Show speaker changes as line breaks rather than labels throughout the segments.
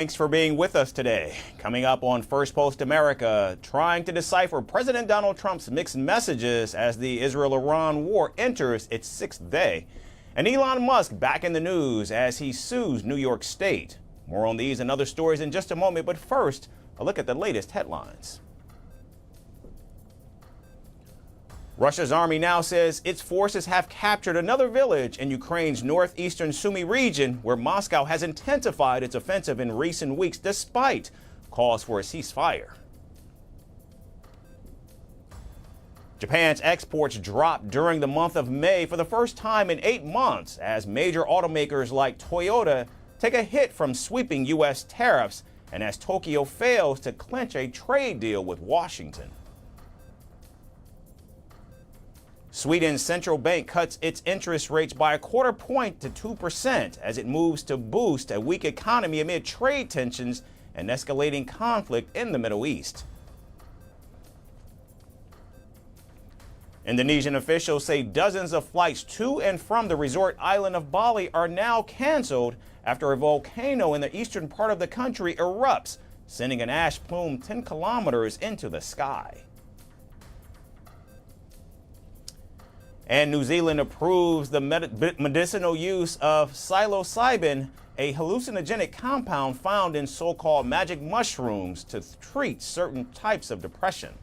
Thanks for being with us today. Coming up on Firstpost America, trying to decipher President Donald Trump's mixed messages as the Israel-Iran war enters its 6th day. And Elon Musk back in the news as he sues New York State. More on these and other stories in just a moment, but first, a look at the latest headlines. Russia's army now says its forces have captured another village in Ukraine's northeastern Sumy region, where Moscow has intensified its offensive in recent weeks despite calls for a ceasefire. Japan's exports dropped during the month of May for the first time in 8 months as major automakers like Toyota take a hit from sweeping U.S. tariffs and as Tokyo fails to clinch a trade deal with Washington. Sweden's central bank cuts its interest rates by 1/4 point to 2% as it moves to boost a weak economy amid trade tensions and escalating conflict in the Middle East. Indonesian officials say dozens of flights to and from the resort island of Bali are now canceled after a volcano in the eastern part of the country erupts, sending an ash plume 10 kilometers into the sky. And New Zealand approves the medicinal use of psilocybin, a hallucinogenic compound found in so-called magic mushrooms, to treat certain types of depression.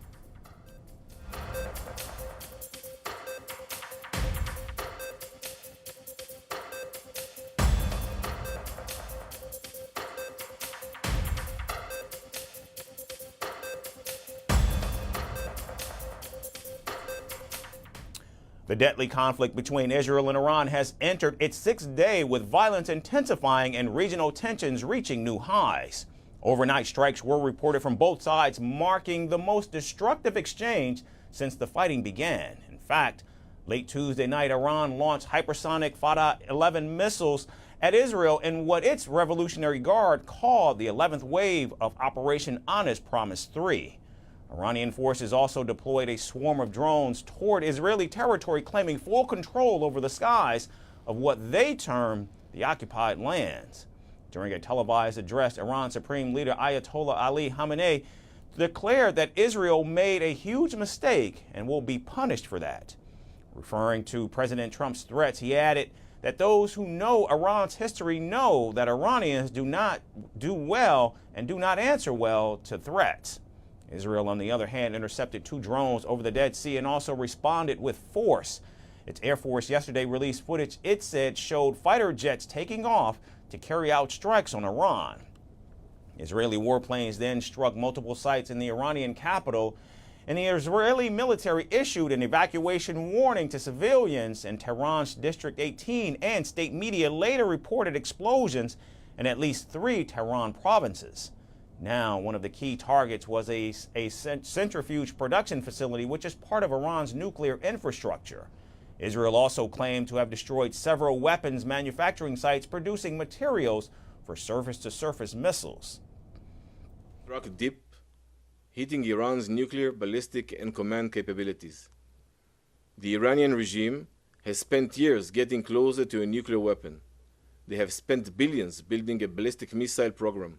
The deadly conflict between Israel and Iran has entered its 6th day, with violence intensifying and regional tensions reaching new highs. Overnight strikes were reported from both sides, marking the most destructive exchange since the fighting began. In fact, late Tuesday night, Iran launched hypersonic Fatah 11 missiles at Israel in what its Revolutionary Guard called the 11th wave of Operation Honest Promise 3. Iranian forces also deployed a swarm of drones toward Israeli territory, claiming full control over the skies of what they term the occupied lands. During a televised address, Iran's Supreme Leader Ayatollah Ali Khamenei declared that Israel made a huge mistake and will be punished for that. Referring to President Trump's threats, he added that those who know Iran's history know that Iranians do not do well and do not answer well to threats. Israel, on the other hand, intercepted 2 drones over the Dead Sea and also responded with force. Its Air Force yesterday released footage it said showed fighter jets taking off to carry out strikes on Iran. Israeli warplanes then struck multiple sites in the Iranian capital, and the Israeli military issued an evacuation warning to civilians in Tehran's District 18, and state media later reported explosions in at least 3 Tehran provinces. Now, one of the key targets was a centrifuge production facility, which is part of Iran's nuclear infrastructure. Israel also claimed to have destroyed several weapons manufacturing sites producing materials for surface-to-surface missiles.
Struck deep, hitting Iran's nuclear, ballistic, and command capabilities. The Iranian regime has spent years getting closer to a nuclear weapon. They have spent billions building a ballistic missile program.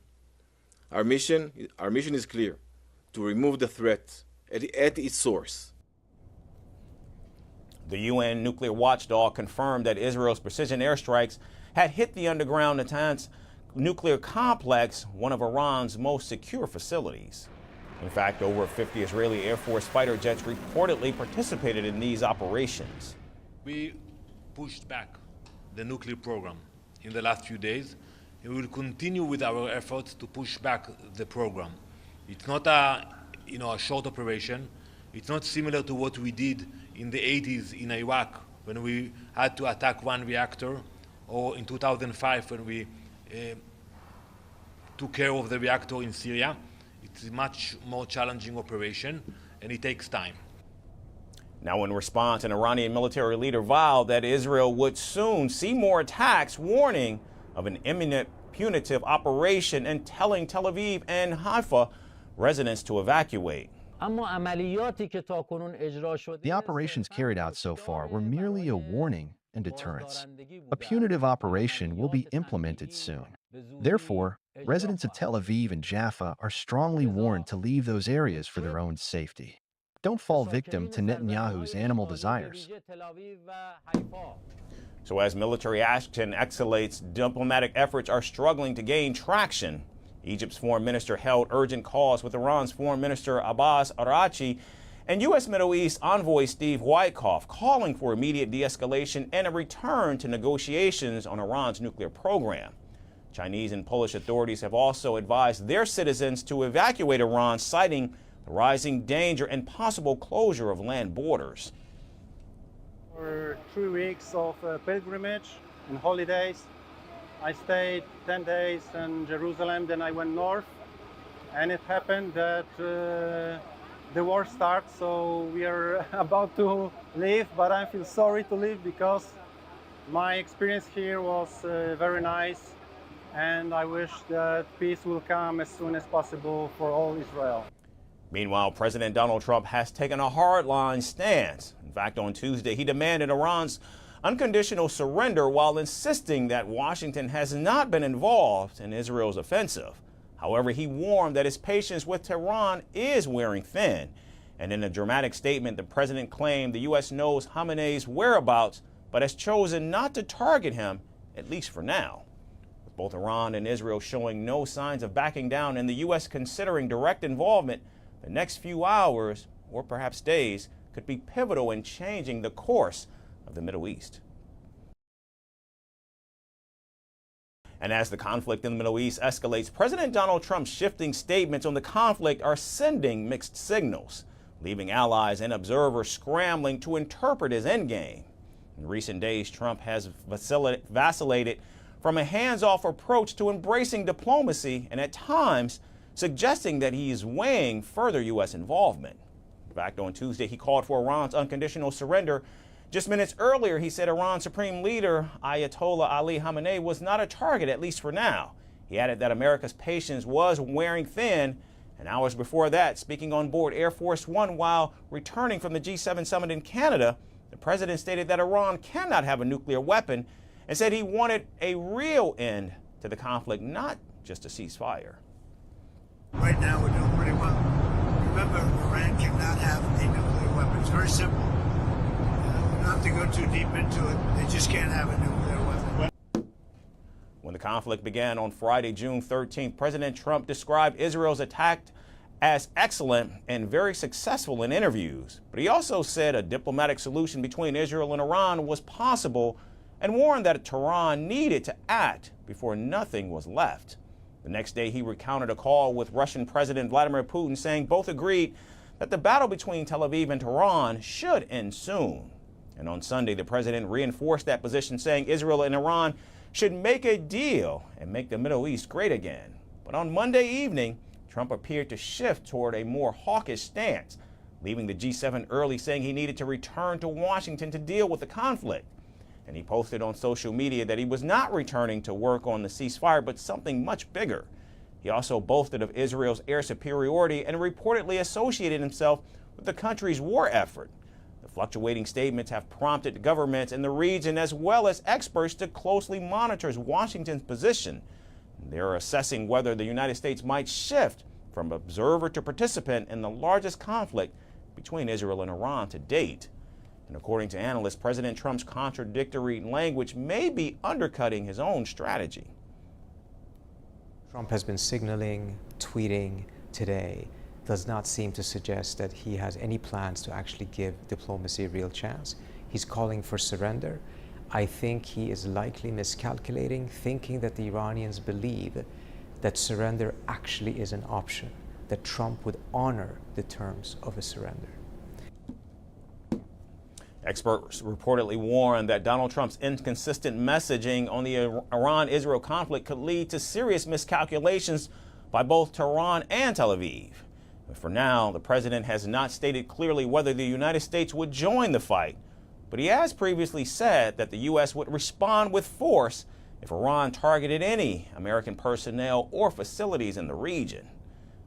Our mission is clear: to remove the threat at its source.
The UN nuclear watchdog confirmed that Israel's precision airstrikes had hit the underground Natanz nuclear complex, one of Iran's most secure facilities. In fact, over 50 Israeli Air Force fighter jets reportedly participated in these operations.
We pushed back the nuclear program in the last few days. We will continue with our efforts to push back the program. It's not a short operation. It's not similar to what we did in the 80s in Iraq when we had to attack 1 reactor, or in 2005 when we took care of the reactor in Syria. It's a much more challenging operation, and it takes time.
Now, in response, an Iranian military leader vowed that Israel would soon see more attacks, warning of an imminent punitive operation and telling Tel Aviv and Haifa residents to evacuate.
The operations carried out so far were merely a warning and deterrence. A punitive operation will be implemented soon. Therefore, Residents of Tel Aviv and Jaffa are strongly warned to leave those areas for their own safety. Don't fall victim to Netanyahu's animal desires.
So as military action escalates, diplomatic efforts are struggling to gain traction. Egypt's foreign minister held urgent calls with Iran's foreign minister Abbas Araghchi and U.S. Middle East envoy Steve Witkoff, calling for immediate de-escalation and a return to negotiations on Iran's nuclear program. Chinese and Polish authorities have also advised their citizens to evacuate Iran, citing the rising danger and possible closure of land borders.
For 3 weeks of pilgrimage and holidays, I stayed 10 days in Jerusalem, then I went north, and it happened that the war starts, so we are about to leave, but I feel sorry to leave because my experience here was very nice, and I wish that peace will come as soon as possible for all Israel.
Meanwhile, President Donald Trump has taken a hardline stance. In fact, on Tuesday, he demanded Iran's unconditional surrender while insisting that Washington has not been involved in Israel's offensive. However, he warned that his patience with Tehran is wearing thin. And in a dramatic statement, the president claimed the U.S. knows Khamenei's whereabouts, but has chosen not to target him, at least for now. With both Iran and Israel showing no signs of backing down and the U.S. considering direct involvement, the next few hours, or perhaps days, could be pivotal in changing the course of the Middle East. And as the conflict in the Middle East escalates, President Donald Trump's shifting statements on the conflict are sending mixed signals, leaving allies and observers scrambling to interpret his endgame. In recent days, Trump has vacillated from a hands-off approach to embracing diplomacy and at times suggesting that he is weighing further U.S. involvement. In fact, on Tuesday, he called for Iran's unconditional surrender. Just minutes earlier, he said Iran's Supreme Leader Ayatollah Ali Khamenei was not a target, at least for now. He added that America's patience was wearing thin. And hours before that, speaking on board Air Force One while returning from the G7 summit in Canada, the president stated that Iran cannot have a nuclear weapon and said he wanted a real end to the conflict, not just a ceasefire.
Right now, we're doing pretty well. Remember, Iran cannot have a nuclear weapon. It's very simple. We don't have to go too deep into it. They just can't have a nuclear weapon.
When the conflict began on Friday, June 13th, President Trump described Israel's attack as excellent and very successful in interviews. But he also said a diplomatic solution between Israel and Iran was possible and warned that Tehran needed to act before nothing was left. The next day, he recounted a call with Russian President Vladimir Putin, saying both agreed that the battle between Tel Aviv and Tehran should end soon. And on Sunday, the president reinforced that position, saying Israel and Iran should make a deal and make the Middle East great again. But on Monday evening, Trump appeared to shift toward a more hawkish stance, leaving the G7 early, saying he needed to return to Washington to deal with the conflict. And he posted on social media that he was not returning to work on the ceasefire, but something much bigger. He also boasted of Israel's air superiority and reportedly associated himself with the country's war effort. The fluctuating statements have prompted governments in the region as well as experts to closely monitor Washington's position. They're assessing whether the United States might shift from observer to participant in the largest conflict between Israel and Iran to date. And according to analysts, President Trump's contradictory language may be undercutting his own strategy.
Trump has been signaling, tweeting today, does not seem to suggest that he has any plans to actually give diplomacy a real chance. He's calling for surrender. I think he is likely miscalculating, thinking that the Iranians believe that surrender actually is an option, that Trump would honor the terms of a surrender.
Experts reportedly warned that Donald Trump's inconsistent messaging on the Iran-Israel conflict could lead to serious miscalculations by both Tehran and Tel Aviv. But for now, the president has not stated clearly whether the United States would join the fight, but he has previously said that the U.S. would respond with force if Iran targeted any American personnel or facilities in the region.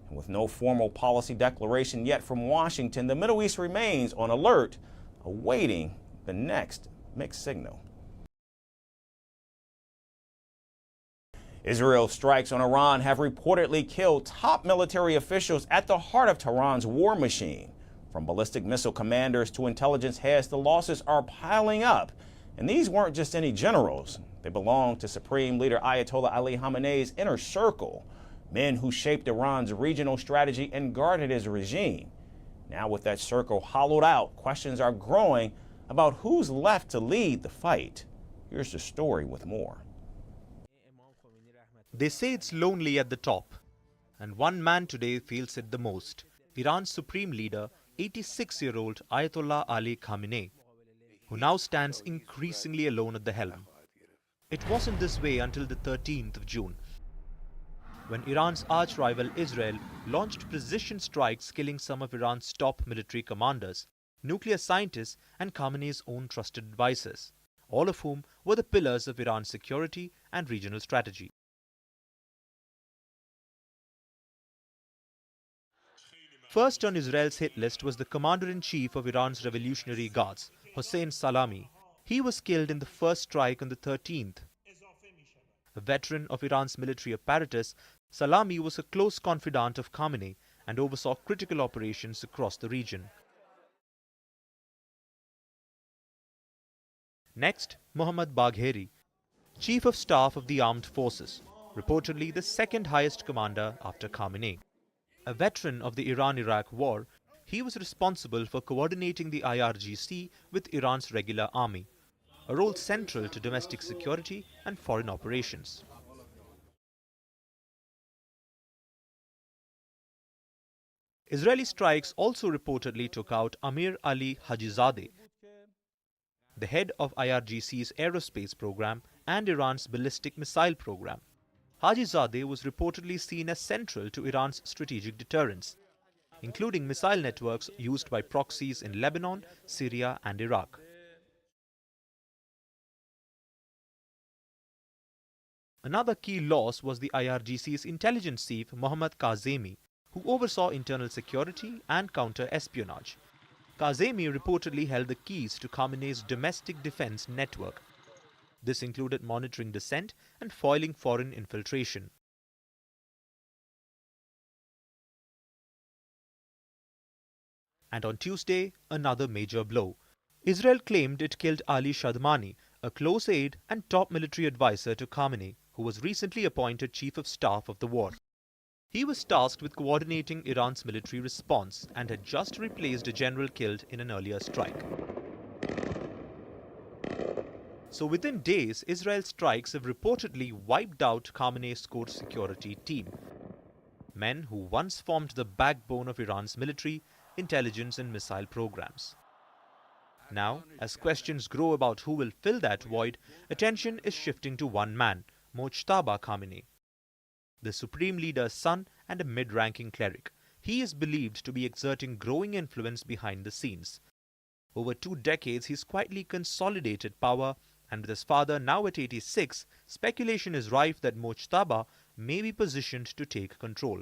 And with no formal policy declaration yet from Washington, the Middle East remains on alert, awaiting the next mixed signal. Israel's strikes on Iran have reportedly killed top military officials at the heart of Tehran's war machine. From ballistic missile commanders to intelligence heads, the losses are piling up. And these weren't just any generals. They belong to Supreme Leader Ayatollah Ali Khamenei's inner circle, men who shaped Iran's regional strategy and guarded his regime. Now with that circle hollowed out, questions are growing about who's left to lead the fight. Here's the story with more.
They say it's lonely at the top, and one man today feels it the most. Iran's supreme leader, 86-year-old Ayatollah Ali Khamenei, who now stands increasingly alone at the helm. It wasn't this way until the 13th of June, when Iran's arch-rival Israel launched precision strikes killing some of Iran's top military commanders, nuclear scientists and Khamenei's own trusted advisors, all of whom were the pillars of Iran's security and regional strategy. First on Israel's hit list was the commander-in-chief of Iran's Revolutionary Guards, Hossein Salami. He was killed in the first strike on the 13th. A veteran of Iran's military apparatus, Salami was a close confidant of Khamenei and oversaw critical operations across the region. Next, Mohammad Bagheri, Chief of Staff of the Armed Forces, reportedly the second highest commander after Khamenei. A veteran of the Iran-Iraq war, he was responsible for coordinating the IRGC with Iran's regular army, a role central to domestic security and foreign operations. Israeli strikes also reportedly took out Amir Ali Hajizadeh, the head of IRGC's aerospace program and Iran's ballistic missile program. Hajizadeh was reportedly seen as central to Iran's strategic deterrence, including missile networks used by proxies in Lebanon, Syria and Iraq. Another key loss was the IRGC's intelligence chief Mohammad Kazemi, who oversaw internal security and counter-espionage. Kazemi reportedly held the keys to Khamenei's domestic defense network. This included monitoring dissent and foiling foreign infiltration. And on Tuesday, another major blow. Israel claimed it killed Ali Shadmani, a close aide and top military advisor to Khamenei, who was recently appointed Chief of Staff of the war. He was tasked with coordinating Iran's military response and had just replaced a general killed in an earlier strike. So within days, Israel's strikes have reportedly wiped out Khamenei's core security team, men who once formed the backbone of Iran's military, intelligence and missile programs. Now, as questions grow about who will fill that void, attention is shifting to one man, Mojtaba Khamenei, the supreme leader's son and a mid-ranking cleric. He is believed to be exerting growing influence behind the scenes. Over 2 decades, he's quietly consolidated power, and with his father now at 86, speculation is rife that Mojtaba may be positioned to take control.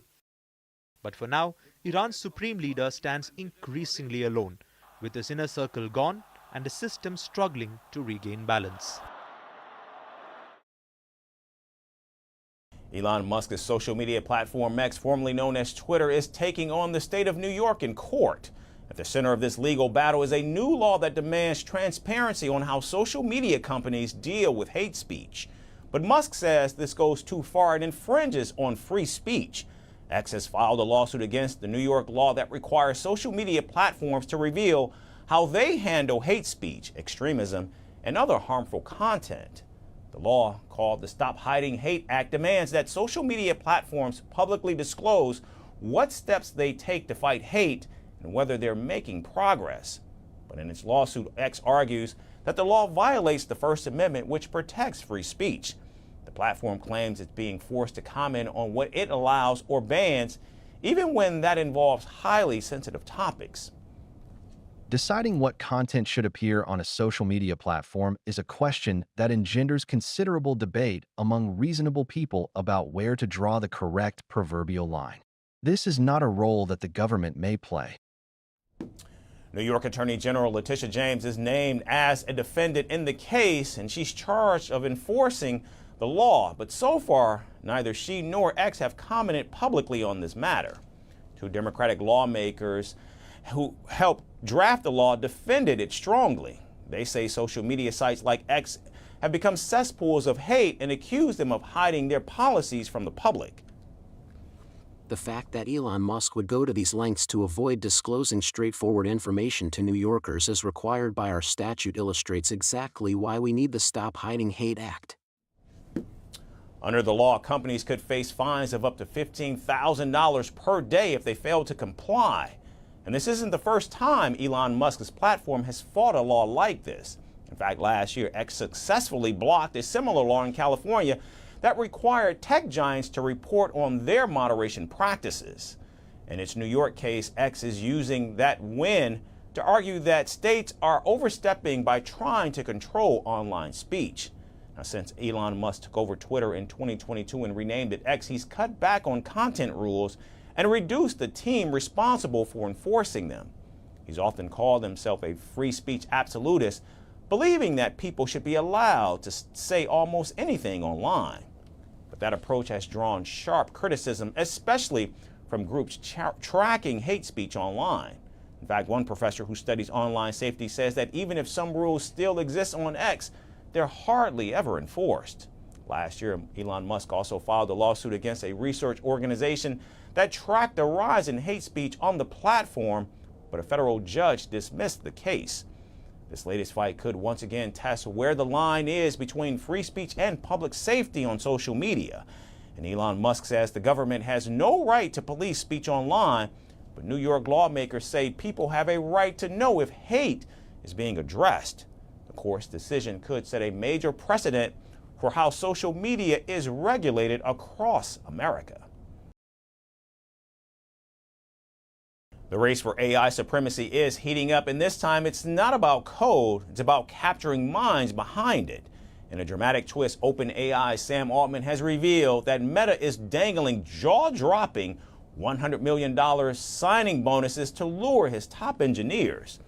But for now, Iran's supreme leader stands increasingly alone, with his inner circle gone and a system struggling to regain balance.
Elon Musk's social media platform X, formerly known as Twitter, is taking on the state of New York in court. At the center of this legal battle is a new law that demands transparency on how social media companies deal with hate speech. But Musk says this goes too far and infringes on free speech. X has filed a lawsuit against the New York law that requires social media platforms to reveal how they handle hate speech, extremism, and other harmful content. The law, called the Stop Hiding Hate Act, demands that social media platforms publicly disclose what steps they take to fight hate and whether they're making progress. But in its lawsuit, X argues that the law violates the First Amendment, which protects free speech. The platform claims it's being forced to comment on what it allows or bans, even when that involves highly sensitive topics.
Deciding what content should appear on a social media platform is a question that engenders considerable debate among reasonable people about where to draw the correct proverbial line. This is not a role that the government may play.
New York Attorney General Letitia James is named as a defendant in the case, and she's charged of enforcing the law, but so far, neither she nor X have commented publicly on this matter. Two Democratic lawmakers who helped draft the law defended it strongly. They say social media sites like X have become cesspools of hate and accuse them of hiding their policies from the public.
The fact that Elon Musk would go to these lengths to avoid disclosing straightforward information to New Yorkers as required by our statute illustrates exactly why we need the Stop Hiding Hate Act.
Under the law, companies could face fines of up to $15,000 per day if they fail to comply. And this isn't the first time Elon Musk's platform has fought a law like this. In fact, last year, X successfully blocked a similar law in California that required tech giants to report on their moderation practices. In its New York case, X is using that win to argue that states are overstepping by trying to control online speech. Now, since Elon Musk took over Twitter in 2022 and renamed it X, he's cut back on content rules and reduced the team responsible for enforcing them. He's often called himself a free speech absolutist, believing that people should be allowed to say almost anything online. But that approach has drawn sharp criticism, especially from groups tracking hate speech online. In fact, one professor who studies online safety says that even if some rules still exist on X, they're hardly ever enforced. Last year, Elon Musk also filed a lawsuit against a research organization that tracked the rise in hate speech on the platform, but a federal judge dismissed the case. This latest fight could once again test where the line is between free speech and public safety on social media. And Elon Musk says the government has no right to police speech online, but New York lawmakers say people have a right to know if hate is being addressed. The court's decision could set a major precedent for how social media is regulated across America. The race for AI supremacy is heating up, and this time it's not about code, it's about capturing minds behind it. In a dramatic twist, OpenAI's Sam Altman has revealed that Meta is dangling jaw-dropping $100 million signing bonuses to lure his top engineers.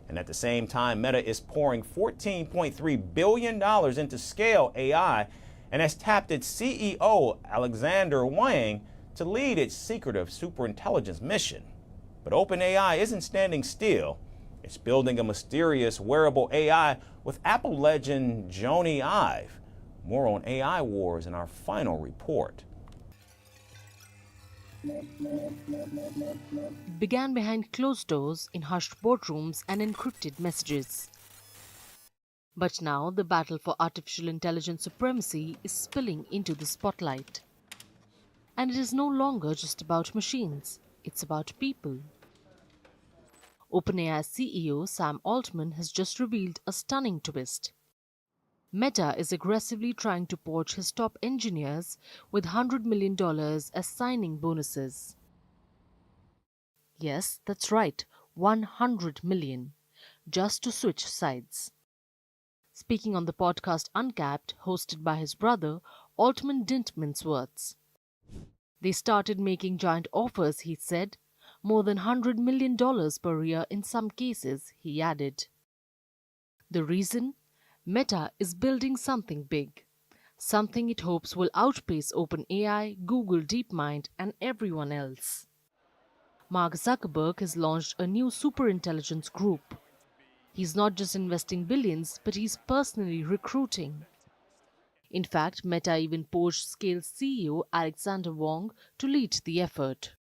And at the same time, Meta is pouring $14.3 billion into Scale AI and has tapped its CEO, Alexander Wang, to lead its secretive superintelligence mission. But OpenAI isn't standing still. It's building a mysterious wearable AI with Apple legend Jony Ive. More on AI wars in our final report.
It began behind closed doors, in hushed boardrooms and encrypted messages. But now the battle for artificial intelligence supremacy is spilling into the spotlight. And it is no longer just about machines. It's about people. OpenAI CEO Sam Altman has just revealed a stunning twist. Meta is aggressively trying to poach his top engineers with $100 million as signing bonuses. Yes, that's right, 100 million, just to switch sides. Speaking on the podcast Uncapped, hosted by his brother, Altman didn't mince words. They started making giant offers, he said, more than $100 million per year in some cases, he added. The reason? Meta is building something big, something it hopes will outpace OpenAI, Google DeepMind, and everyone else. Mark Zuckerberg has launched a new superintelligence group. He's not just investing billions, but he's personally recruiting. In fact, Meta even poached Scale's CEO Alexander Wang to lead the effort.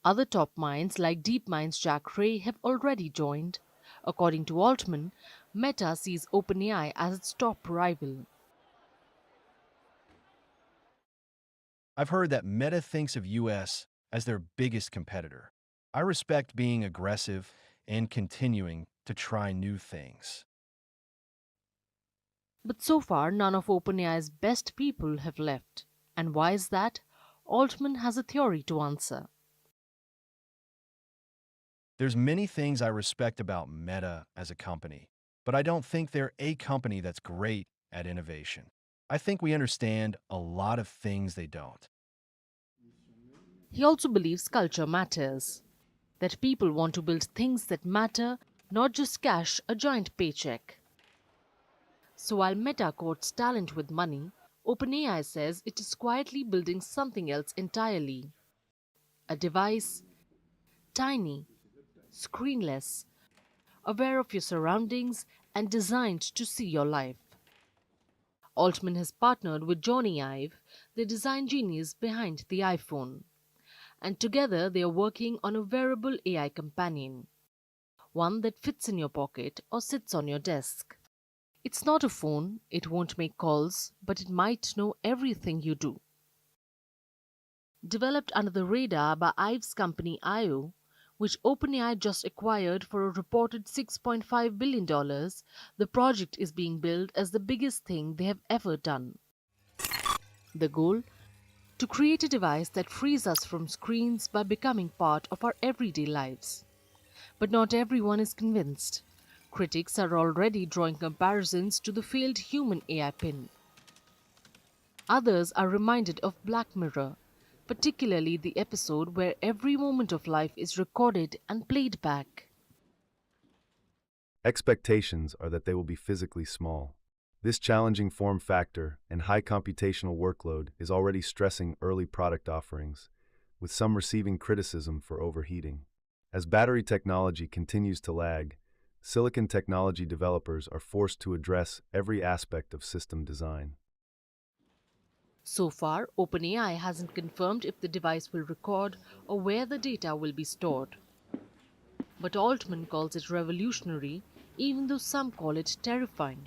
Other top minds like DeepMind's Jack Ray have already joined. According to Altman, Meta sees OpenAI as its top rival.
I've heard that Meta thinks of US as their biggest competitor. I respect being aggressive and continuing to try new things.
But so far, none of OpenAI's best people have left. And why is that? Altman has a theory to answer.
There's many things I respect about Meta as a company, but I don't think they're a company that's great at innovation. I think we understand a lot of things they don't.
He also believes culture matters, that people want to build things that matter, not just cash a giant paycheck. So while Meta courts talent with money, OpenAI says it is quietly building something else entirely. A device, tiny, screenless, aware of your surroundings and designed to see your life. Altman has partnered with Johnny Ive, the design genius behind the iPhone, and together they are working on a wearable AI companion, one that fits in your pocket or sits on your desk. It's not a phone, it won't make calls, but it might know everything you do. Developed under the radar by Ive's company IO, which OpenAI just acquired for a reported $6.5 billion, the project is being billed as the biggest thing they have ever done. The goal? To create a device that frees us from screens by becoming part of our everyday lives. But not everyone is convinced. Critics are already drawing comparisons to the failed human AI pin. Others are reminded of Black Mirror, particularly the episode where every moment of life is recorded and played back.
Expectations are that they will be physically small. This challenging form factor and high computational workload is already stressing early product offerings, with some receiving criticism for overheating. As battery technology continues to lag, silicon technology developers are forced to address every aspect of system design.
So far, OpenAI hasn't confirmed if the device will record or where the data will be stored. But Altman calls it revolutionary, even though some call it terrifying.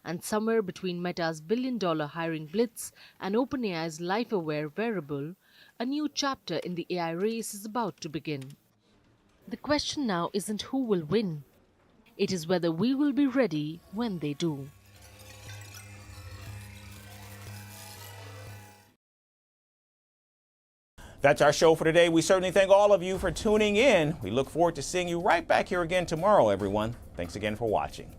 And somewhere between Meta's billion-dollar hiring blitz and OpenAI's life-aware wearable, a new chapter in the AI race is about to begin. The question now isn't who will win. It is whether we will be ready when they do.
That's our show for today. We certainly thank all of you for tuning in. We look forward to seeing you right back here again tomorrow, everyone. Thanks again for watching.